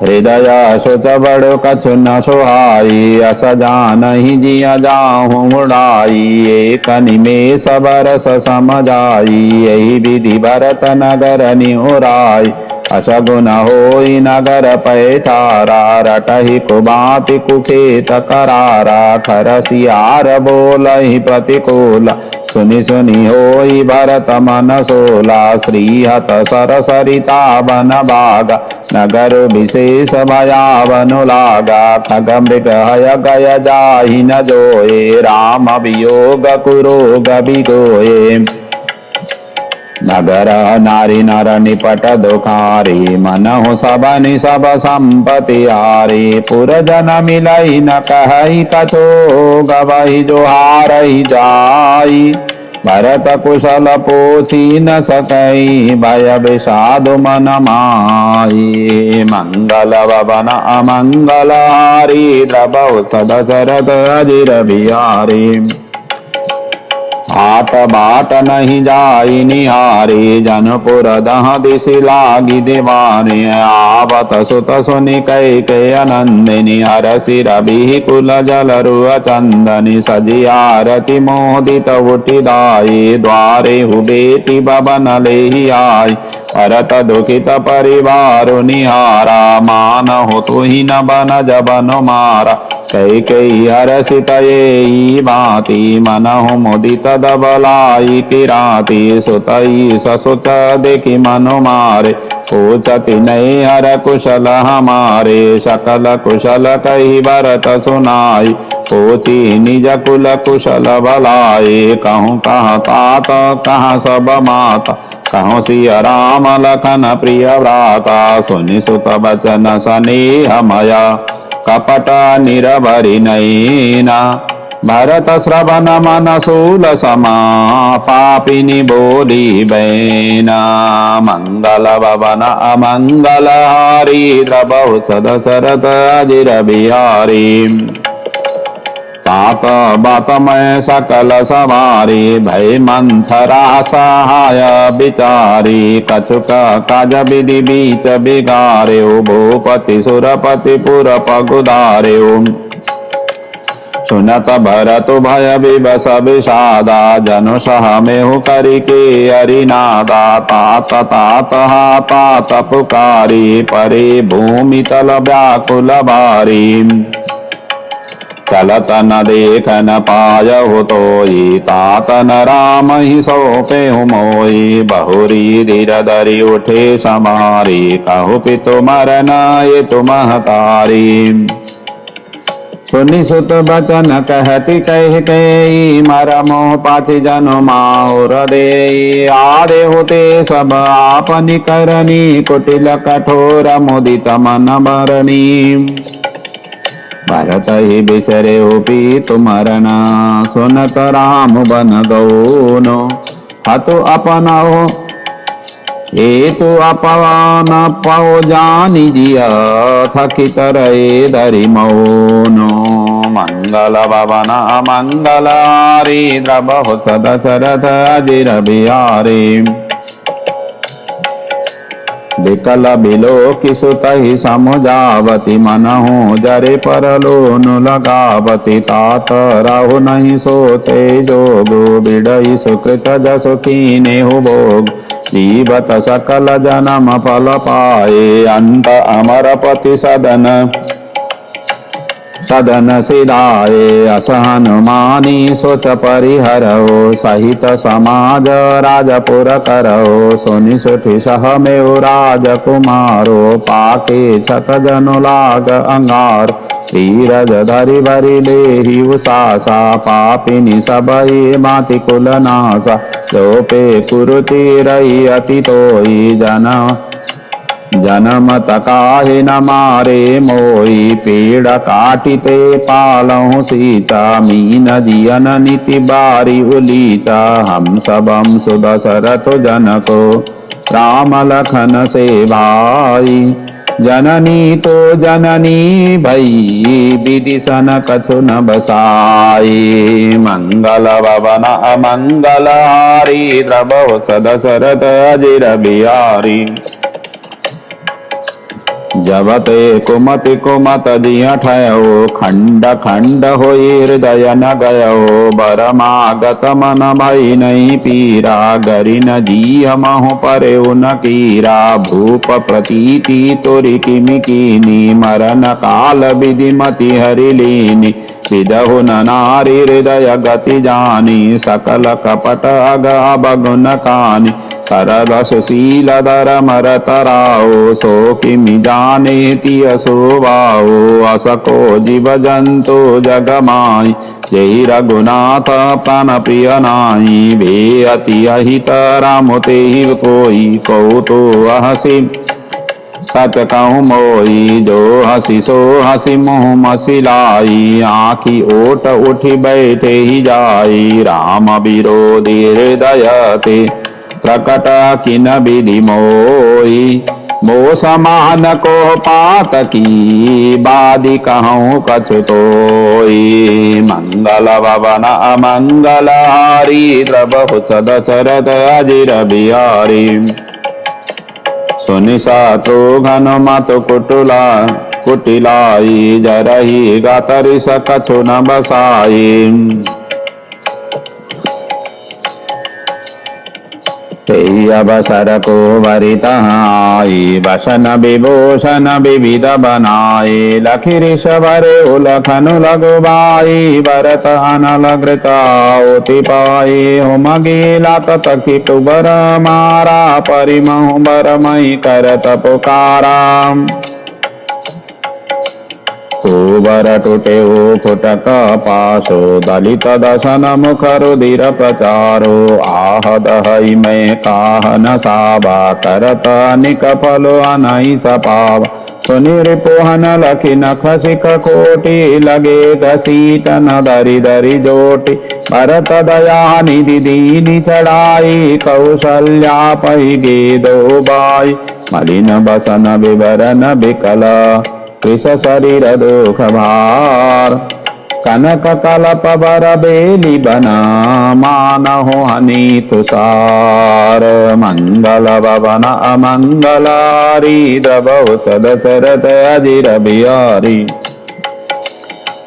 हृदय सुच बड़ कछु न सुहाई अस जानहि जिया जाहु उड़ाई एक निमेष बरस समझाई यही विधि भरत नगर निहुराई अशगुन होई नगर पैठारा रटहि कुबाति कुखेत करारा खरसियार बोलहि प्रतिकूल सुनि सुनि होई भरत मन सोला श्रीहत सर सरिता बन बागा नगर विशेष भयावनु लागा खग मृग हय गय जाहि न जोए राम वियोग कुरोग बिगोए नगर नारी नर निपट दुखारी मनहु सबनि सब संपत्ति हारी पुरजन मिलई न कहई कछो गवहि जोहारहि जाई भरत कुशल पोछि न सकई भय विषाद मन माई मंगल भवन अमंगलहारी द्रबहु सदशरथ अजिर बिहारी आट बाट नहीं जाई निहारी जनपुर दह दिशि लागी दीवानी आवत सुत सुनि कैकेयी नंदिनी हरसि रवि कुल जल रुअ चंदनी सजी आरती मोदित उठि दाई द्वारे हु बेटी बबन लेहि आई भरत दुखित परिवार निहारा मान हो तुहि न बन जबन मारा कैकेयी हरसित येई भांति मनहु मुदित दबलाई किराती सुतई ससुत देखि मनु मारे पूछति नहीं हर कुशल हमारे सकल कुशल कही भरत सुनाई पूछी निज कुल कुशल भलाए कहूँ कहाँ तात कहाँ सब माता कहूँ सिया राम लखन प्रिय व्राता सुनि सुत बचन स्नेह मया कपट निरभरि नैना भरत श्रवण मन शूल समा पापिनी बोली बैना मंगल भवन अमंगलहारी द्रबहु सदशरथ अजिर बिहारी तात बात मैं सकल सवारी भय मंथरा सहाय बिचारी कछुक काज विधि बीच बिगारे भूपति सुरपति पुर पगुधारे सुनत भरत भय विवश विषादा जनु सह मेहु करिके अरिनादा तात तात हा तात पुकारी परे भूमि तल व्याकुल भारी चलत न देख न पायहु तोई तात न राम ही सौंपे मोई बहुरी धीर धरि उठे समारी कहु पितु मरन ये तुम महतारी सुनि सुत बचन कहति कह के मर मोह पाछि जनु माउर दे आदे होते सब आपनि करनी कुटिल कठोर मुदित मन भरनी भरत ही बिसरे हो पीतु मरना सुनत राम बन गौनो हतु अपना हो ये तो अपवान पाओ जानी जिया थकित रहे धरि मौनो मंगल भवन अमंगलहारी द्रबहु सदशरथ अजिर बिहारी विकल बिलोकि सुतहि समुझावति मनहु जरे परलोनु लगावति तात रहु नहीं सोते जोगु बिड़हि सुकृत जसु कीनेहु भोग जीवत सकल जन्म फल पाए अंत अमरपति सदन सिधाए असहनुमानी सोच परिहरो सहित समाज राजपुर करो सुनि सुठि सह मेउ राजकुमारो पाके छत जनु लाग अंगार धीरज धरि भरि लेहि उसासा पापिनी सबहि माति कुल नासा जो पे कुरुति रही अति तोई जनम तकाहि न मारे मोई पेड़ काटिते पालहु सीचा मीन जियन नीति बारी उलीचा हम सबम सुदशरथ जनको राम लखन से भाई जननी तो जननी भई विदिशन कछु न बसाई। मंगल भवन अमंगलहारी द्रवौ सदशरथ अजिर बिहारी। जब ते कुमति कुमत जिय ठयो खंड खंड होई हृदय न गयो। बरमागत मन भई नहीं पीरा गरि न जीह महु परे न कीरा। भूप प्रतीति तोरि किमि कीनी मरण काल विधि मति हरि लीनी। विदहु न नारी हृदय गति जानी सकल कपट अग अवगुण कानी। सरल सुशील धर मर तराओ सो किमि जाने तिय शोभाओ। असको जीव जंतु जग माई जय रघुनाथ प्राण प्रिय नाई। भे अति अहित राम तेहि कोई कहु तो हसी सत कहूँ मोई। जो हसी सो हसी मुँह मसिलाई आँखी ओट उठी बैठे ही जाई। राम विरोधी हृदय ते प्रकट किन विधि मोई। मो समान को पात की बादी कहूँ कछु तोई। मंगल भवन अमंगलहारी द्रवहु सदशरथ अजिर बिहारी। सुनि शत्रुघ्न मत कुटिलाई जरहि गतरि कछु न बसाई। तेहि अवसर को वरिताई बसन विभूषण विविध बनाए। लखि ऋषभर उलखनु लगुबाई भरत अनल घृताओति पाए। होम गीला तत किटुबर मारा परिमहु बर मई करत पुकारा। कुबर टूटे फुटक पाशो दलित दशन मुख रुधिर प्रचारो। आहद हई मैं काह न साबा करत अनिक फलो अनहि सपावा। सुनि रिपुहन लखि नख सिख कोटि लगे घसीट न दरि दरि जोटि। भरत दया निधि दीनि चढ़ाई कौशल्या पहि गेदो बाई। मलिन बसन विवरण विकल कृष शरीर दुख भार। कनक कलप बर बेली बना मानहु हनि तुषार। मंगल भवन अमंगलहारी द्रवहु सदशरथ अजिर बिहारी।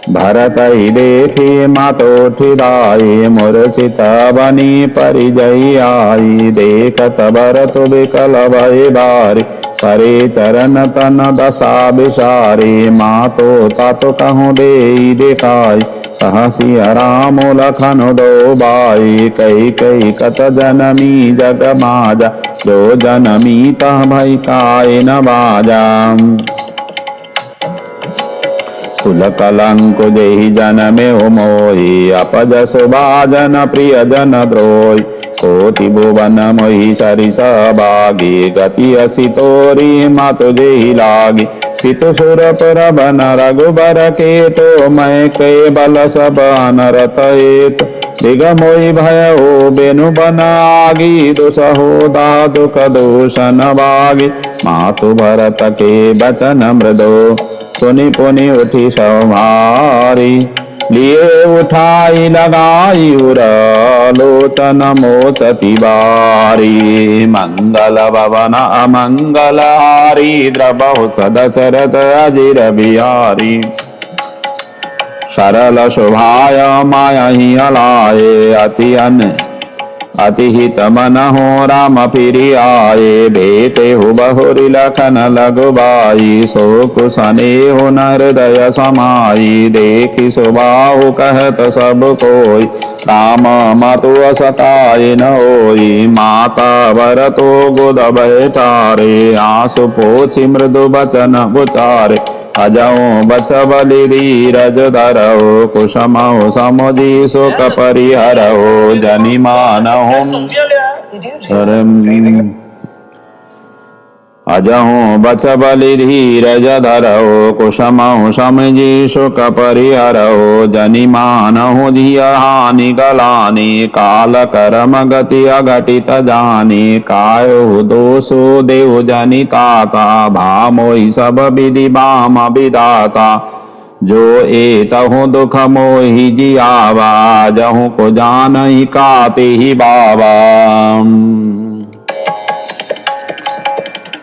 भरत ही देखी मातोठि दाई मूर्छित बनी परिजई आई। देखत भरत विकल भय बारी परे चरण तन दशा विसारी। मातो तातो कहूँ देई दिखाई सहसी राम लखन दो बाई। कई कई कत जनमी जग माजा जो जनमी तह भई काय न बाजा। कुल कलंक जेहि जनमे मोहि अपजस भाजन प्रिय जन द्रोहि। कोटि भुवन मोहि सरिस भागी गति असी तोरि मातु जेहि लागी। पितु सुर पर बन रघुबर केतो मैं के बल सब अनरत हेतु। दिग मोहि भयउ बेनु बन आगी दुसहो दादुक दूषण बागी। मातु भरत के बचन मृदो सुनि पुनि उठी संहारी। लिए उठाई लगाई उर लोचन मोचति बारी। मंगल भवन अमंगलहारी द्रवहु सदशरथ अजिर बिहारी। सरल शोभाय माया ही अलाए अति हित मन हो राम फिरि आए। भेटे हु बहुरि लखन लगुबाई सो कुशने हो न हृदय समाई। देखि सुबाहु कहत सब कोई राम मतु असताय न होई। माता भरतो गोद बैठारे आंसु पोछि मृदु बचन उचारे। अजऊ बच बलि धीरज धरऊ कुसुमऊ समुझि शोक परिहरऊ। जनि मानहु अजहु बच बलि धीरज धरऊ कुसमहु समझी सुख परिहरऊ जनि मानहु धिय हानि गलानि काल करम गति अघटित जानि कायु दोषो देव जनि ताता भामोहि सब विधि बाम विधाता जो एतहु दुख मोहि जियावा जहु को जानहि काते ही बाबा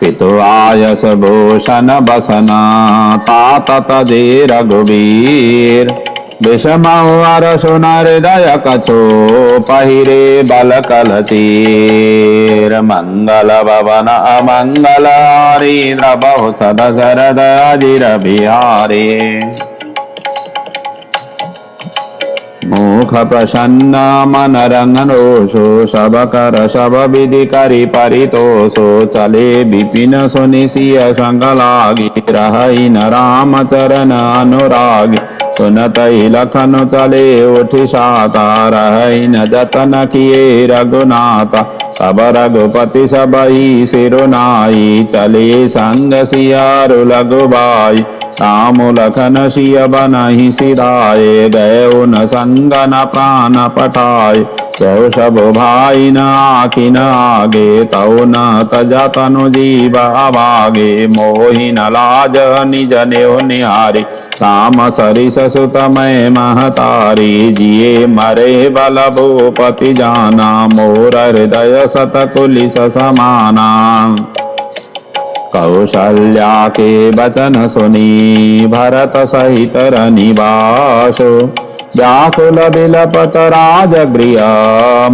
पितु आयस भूषण बसना तात तजे रघुवीर विषमहु अरसु हृदय कछो पहिरे बल कलतीर मंगल भवन अमंगल हारी द्रबहु सद शरद अजिर बिहारी मुख प्रसन्न मन रंगनोषो सब कर सब विधि करि परितोषो चले विपिन सुनि सिय संग लागी रहइ न राम चरण अनुरागी सुनतहि लखन चले उठि साता रहइ न जतन किए रघुनाथा तब रघुपति सबहि सिरुनाई चले संग सियारु लघुबाई राम लखन सिय बनहि सिधाए गए न संग न प्राण पठाए कहो सब भाई न आखि न आगे तौ न तजा तनु जीव अभागे मोहि न लाज निज नेह निहारी राम सरिस सुत मैं महतारी जिये मरे बल भूपति जाना मोर हृदय सत कुलिस समाना कौशल्या के बचन सुनी भरत सहित रनिवासो व्याकुल बिलपत राजगृह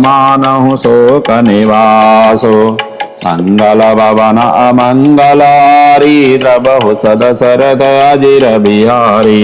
मानहु शोक निवासो मंगल भवन अमंगलारी द्रबहु सद शरद अजिर बिहारी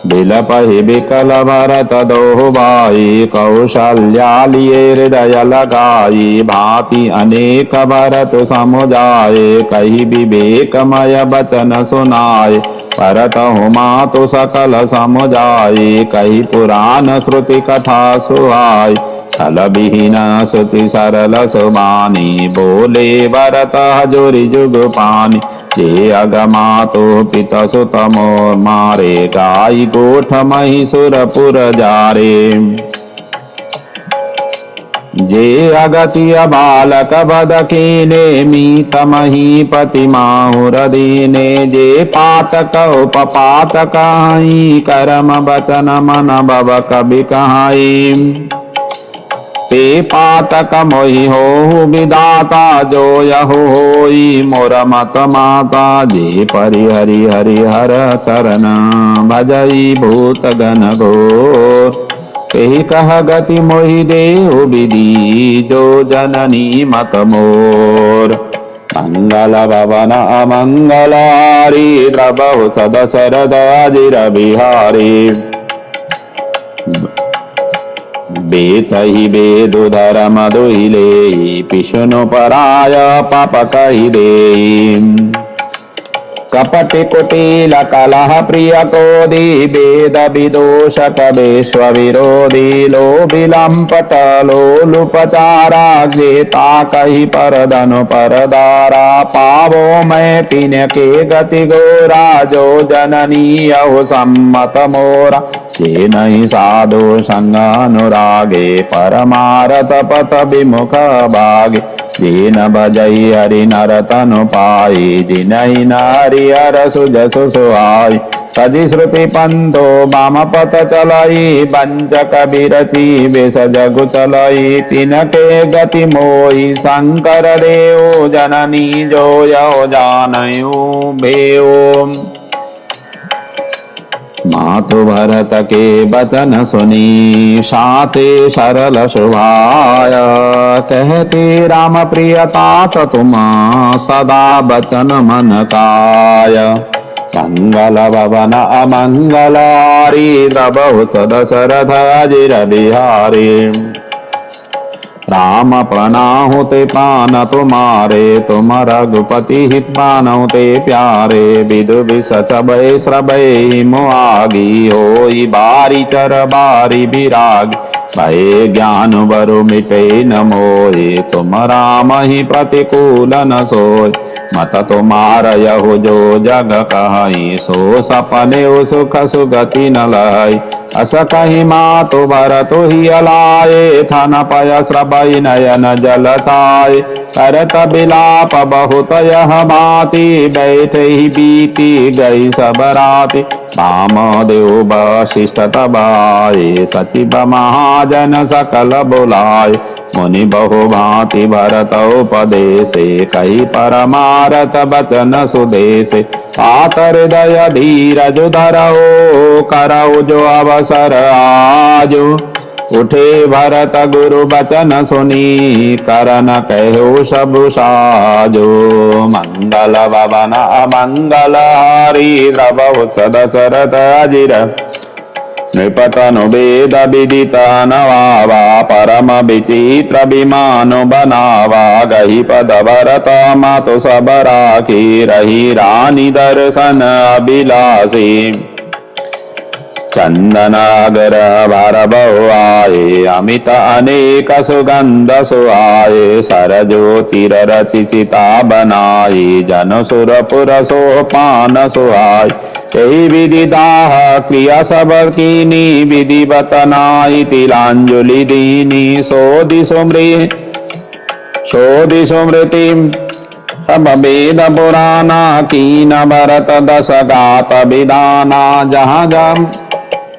बिलपहि बिकल भरत दोहु भाई कौशल्या लिए हृदय लगाई भांति अनेक भरत समुझाए कही विवेकमय बचन सुनाए परतहु मातु सकल समुझाए कही पुराण श्रुति कथा सुहाई छल विहीन श्रुति सरल सुबानी बोले भरत हजूरि जुग पानी जे अगमातो पिता सुत मोर मारे गाई गोठ मही सुरपुर जारे जे अगतिय बालक बद कीने मीत महीपति माहुर दीने जे पातक उपपातक हाई करम बचन मन भव कवि कहाई ते पातक मोहि हो विदाता जो यहु होई मोर मत माता जे परिहरि हरिहर चरण भजई भूत गण घोर तेहि कह गति मोहि देहु विधि जो जननी मत मोर मंगल भवन अमंगलारी द्रबहु सद शरद अजिर बिहारी बेचहि बेदु धर्म दुहिले पिशुनु पराय पाप कहि दे कपट कुटिल कलह प्रिय क्रोधी वेद विदोषक विश्व विरोधी लोभिलंपट लोलुपचारा जेता कहि परदनु परदारा पावो मैं तिन के गति गोरा जो जननी अहो सम्मत मोरा जे नहीं साधु संग अनुरागे परमारथ पथ विमुख भागे जे न भजई हरि नर तनु पाई जिनहि नारी हर सुजसु सुहाई सजी श्रुति पंथो बाम पथ चलाई बंचक बिरची बेस जगु चलाई तिनके गति मोहि शंकर देव जननी जो यो जानयो भेओ मातु भरत के बचन सुनी साथे सरल सुभाय कहते राम प्रिय तात तुम सदा बचन मन काय मंगल भवन अमंगलारी द्रबहु सद शरद अजिर बिहारी राम अपनाहु ते प्राण तुम्हारे, तुम रघुपति हित मानहु ते प्यारे। विदु विष चबै श्रवै मुआगी, होई बारी चर बारी विराग। भय ज्ञान बरु मिटे न मोहि, तुम राम ही प्रतिकूल न सोय। मत तुम्हार यहु जो जग कहि, सो सपने सुख सुगति न लय। अस कहि मातु भरतु ही अलाए, थन पय श्रवै नयन जल छाय। करत बिलाप बहुत यह भांति, बैठे ही बीती गई सब राति। वामदेव वशिष्ठ तब आए, सचिव महाजन सकल बुलाए। मुनि बहु भांति भरत उपदेशे, कही परमारथ बचन सुदेशे। पातर हृदय धीरज धरऊ, करऊ जो अवसर आजो। उठे भरत गुरु बचन सुनी, करन कहु सब साजो। मंगल भवन अमंगल हारी, द्रवहु सदशरथ अजिर। नृपतनु वेद विदित नवावा, परम विचित्र विमानु बनावा। गही पद भरत मातु सब राखी, रही रानी दर्शन अभिलाषी। चंदनागर भर बहु आए, अमित अनेक सुगंध सुहाए। सरज्योतिर रचि चिता बनाई, जन सुरपुर सोपान सुहाय। यही विधि दाह क्रिया सब कीनी, विधिवत नाई तिलांजलि दीनी। सोधि सुमृति सब वेद पुराना, कीन भरत दस गात विधाना।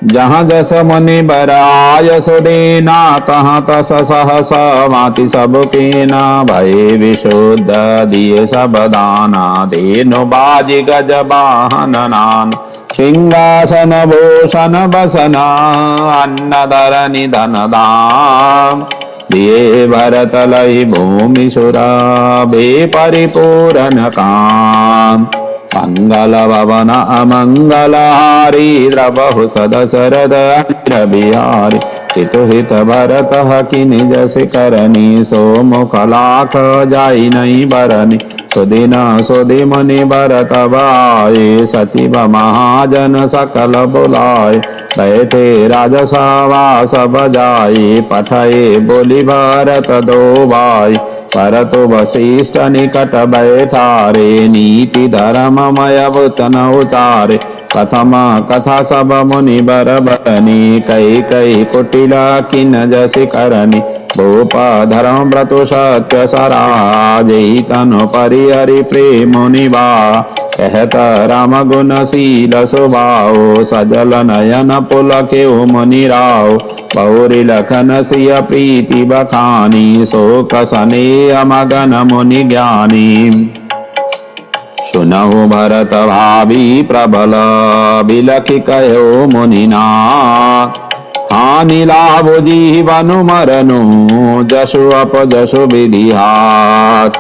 जहाँ जस मुनि बर आय सुदेना, तहाँ तस सहस माति सब कीना। भय विशुद्ध दिए सब दाना, धेनु बाजी गज वाहन नान। सिंहासन भूषण बसना, अन्न धरनि धन दान। दिए भरत लहि भूमि सुरा, बे परिपूरन काम। मंगल भवन अमंगल हारी, द्रवहु सदशरथ अजिर बिहारी। हितु हित भरत हकि निज करनी, सो मुख लाख जाई नहीं बरनी। सुदिन सुदि मुनि भरत आए, सचिव महाजन सकल बुलाए। बैठे राजसभा सब जाई, पठये बोली भरत दो भाई। भरतु वशिष्ठ निकट बैठारे, नीति धर्ममय वचन उचारे। कथम कथा सब मुनि बर बरनी, कई कई कुटिला किन जसि करनी। भूप धर्म व्रतु सत्य सराज, तनु परिहरि प्रेम निभा। कहत राम गुण शील स्वभाव, सजल नयन पुलकेउ मुनि राव। बहुरी लखन सिय प्रीति बखानी, शोक स्नेह मगन मुनि ज्ञानी। सुनहु भरत भावी प्रबल, बिलखि कहो मुनिनाथ। हानि लाभ जीवन मरनु, जसु अपजसु विधिहात।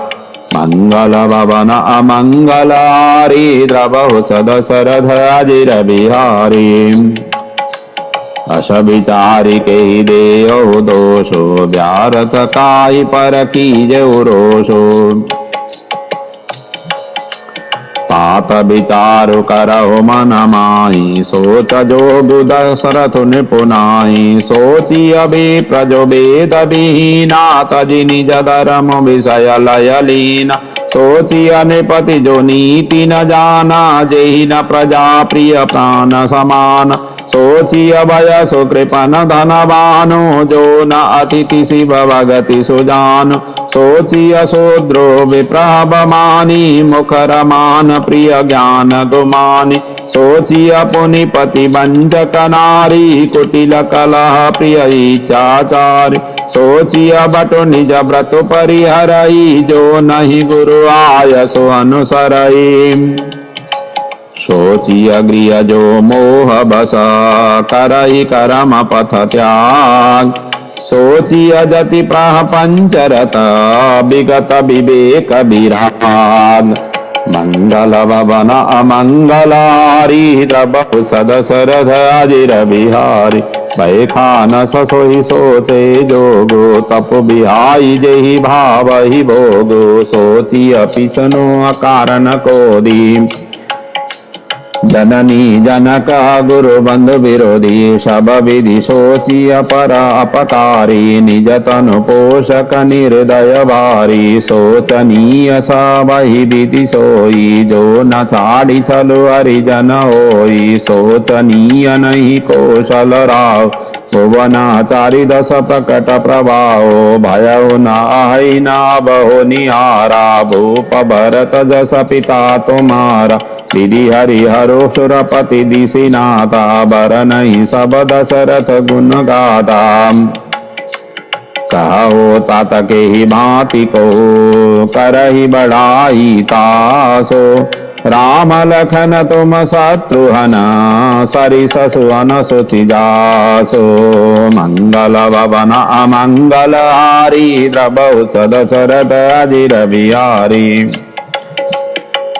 मंगल भवन अमंगल हारी, द्रवहु सदशरथ अजिर बिहारी। अस विचारि के देओ दोषो, व्यारथ काई पर कीजेउ रोषो। तात विचारु करहु मन माही, सोच जोगु दशरथ निपुनाई। सोची अभी प्रजो वेद विहीना, तजि निज धर्म विषय लय लीना। सोची नृपति जो नीति न जाना, जेहि न प्रजा प्रिय प्राण समान। सोची अभय सुकृपन धनवानु, जो न अतिथि शिव भगति सुजान। सोची शूद्रो विप्रभ मानी, मुखर मान प्रिय ज्ञान गुमानी। सोची पुनि पति वंचक नारी, कुटिल कलह प्रिय इच्छाचारी। सोची बटु निज व्रत परिहरई, जो नहीं गुरु आय सो अनुसरई। सोची गृह जो मोह बस, करहि करम पथ त्याग। सोची जति प्राह पंचरत, विगत विवेक विराग। मंगल भवन अमंगलारी द्रबहु सदशरथ अजिर बिहारी भय खान ससोहि सोचे जोगो तप बिहाई जेहि भावहि भोगो सोची अपिसनो अकारण कोदी जननी जनक गुरु बंधु विरोधी सब विधि सोची अपर अपकारी निज तनु पोषक निर्दय भारी सोचनीय सबहि विधि सोई जो न छाड़ी छलु हरिजन होई सोचनीय नहीं कौशल राव भुवनाचारि दस प्रकट प्रभाव भयउ नाहि नाबहो निहारा भूप भरत जस पिता तुम्हारा विधि हरिहरो सुरपति दिशिनाथा बर नहीं सब दशरथ गुण गाथा कहो तात के ही भांति को करहि बढ़ाई तासो राम लखन तुम शत्रुहन सरिस सुवन सुचि जासो मंगल भवन अमंगल हारी द्रबहु सदशरथ अजिर बिहारी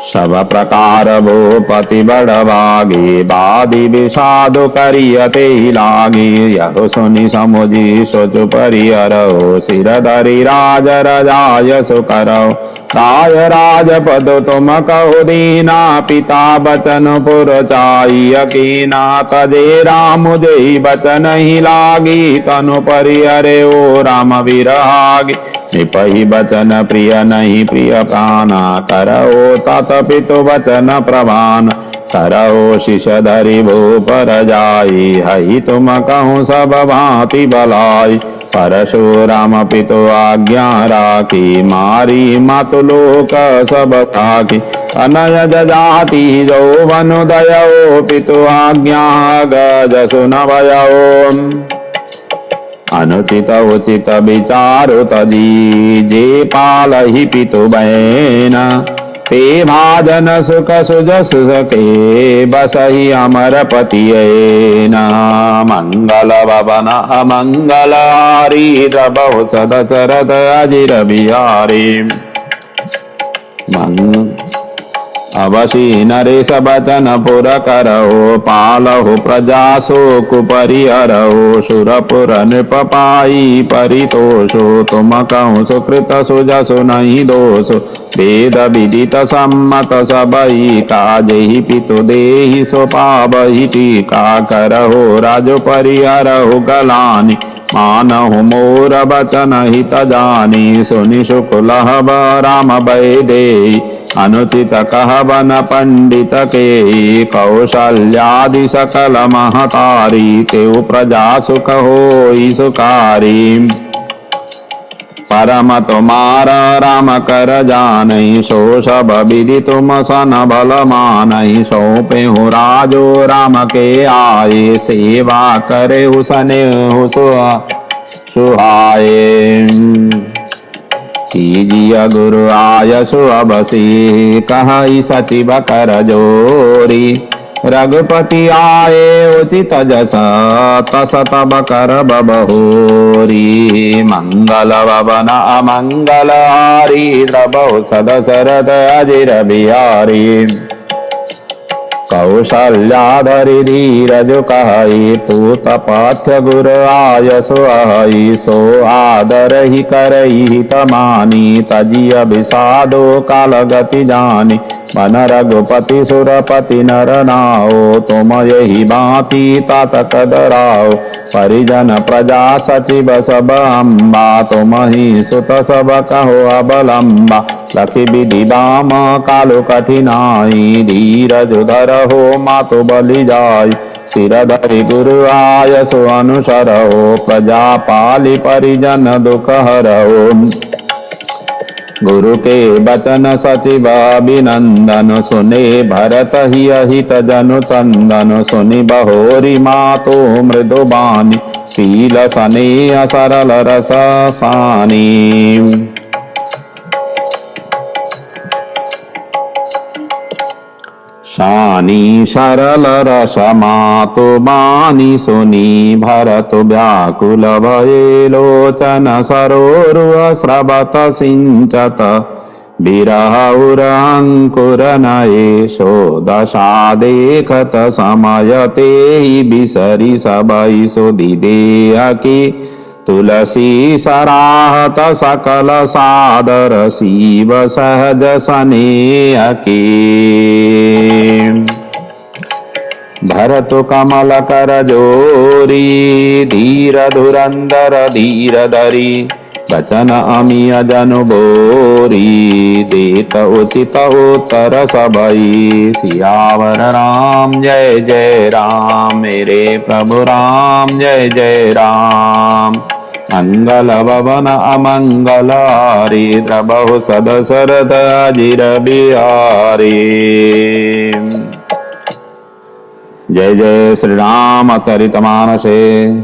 सब प्रकार भूपति बड़भागी बादी विषादु करियते लागी यह सुनि समुझी सोचु परिहरौ सिर धरि राज रजाय सुकरौ काय राजपद तुम कहु दीना पिता बचन पुर चाई कीना तजे राम जय बचन ही लागी तनु परिहरे ओ राम विरहागी निपहि बचन प्रिय नहीं प्रिय प्राणा करओ तात पितु वचन प्रमाण करओ शिष धरि भूप रजाई हहि तुम कहूँ सब भांति बलाई परशुराम पितु आज्ञा राखी मारी मातु लोक सब ताकी अनय जाति जो वनु दयो पितु आज्ञा गज सुन भयो अनुचित उचित विचारु तजी जे पालहि पितु बैन ते भाजन सुख सुजस सके बसहि अमर पतियेन मंगल भवन अमंगल हारी द्रबहु सदशरथ अजिर बिहारी अवशी नरेश बचन पुर करहो पालहु प्रजा शोक परिहरहो सुरपुर नृप पाई परितोषो तुम कहूँ सुकृत सुजसु नहीं दोषो वेद विदित सम्मत सबहि काजेहि पितु देहि सो पावहि टीका करहो राज परिहरहु गलानि मानहु मोर बचन हित जानी सुनि शुक्लः राम भय देहि अनुचित कहवन पंडित के कौशल्यादि सकल महतारी तेउ प्रजा सुख होई सुकारी परम तुम्हारा राम कर जानहि सो सब विधि तुम सन बल मानहि सौंपे हूँ राजो राम के आए सेवा करे हुसने सुहाए कीजिय गुरु आयसु अबसी कहि सचिव कर जोरी रघुपति आए उचित जस तस तब कर बबहोरी मंगल भवन अमंगल हारी द्रबहु सदशरथ अजिर बिहारी कौशल्याधरि धीरज कहई पूत पाथ्य गुर आयसु अहई सो आदर ही करई हित मानी तजिय विषादो काल गति जानी मन रघुपति सुरपति नर नाओ तुम यही भांति तात कदराओ परिजन प्रजा सचिव सब अम्बा तुम ही सुत सब कहो अबलम्बा लखि विधि बाम कालो कठिनाई धीरज धर हो मातु बलि जाय सिर धरि गुरु आयसु अनुसरहो प्रजा पालि परिजन दुख हरहो गुरु के बचन सचिव अभिनंदन सुने भरत ही अहित जनु चंदन सुनि बहोरी मातो मृदु बानी शील सने सरल रस सानी शानी सरल रस मातु बानी सुनी भरत व्याकुल भये लोचन सरोरु स्रवत सिंचत विरह अंकुर नयेशो दशा देखत समय ते ही बिसरी सबई सुधि देह की तुलसी सराहत सकल सादर शिव सहज स्नेह की भरत कमल कर जोरी धीर धुरंधर धीर धरी बचन अमिय जनु बोरी देत उचित उत्तर सबई सियावर राम जय जय राम मेरे प्रभु राम जय जय राम मंगल भवन अमंगल हारी द्रबहु सद सरद अजिर बिहारी जय जय श्री रामचरितमानसे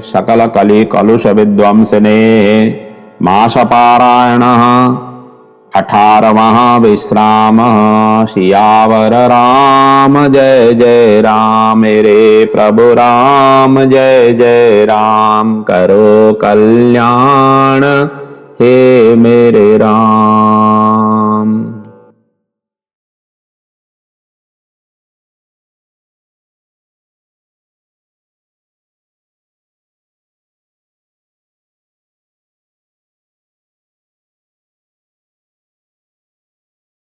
सकल कलि कलुष विध्वंसने मासपारायणः 18वां विश्राम सियावर राम जय जय राम मेरे प्रभु राम जय जय राम करो कल्याण हे मेरे राम।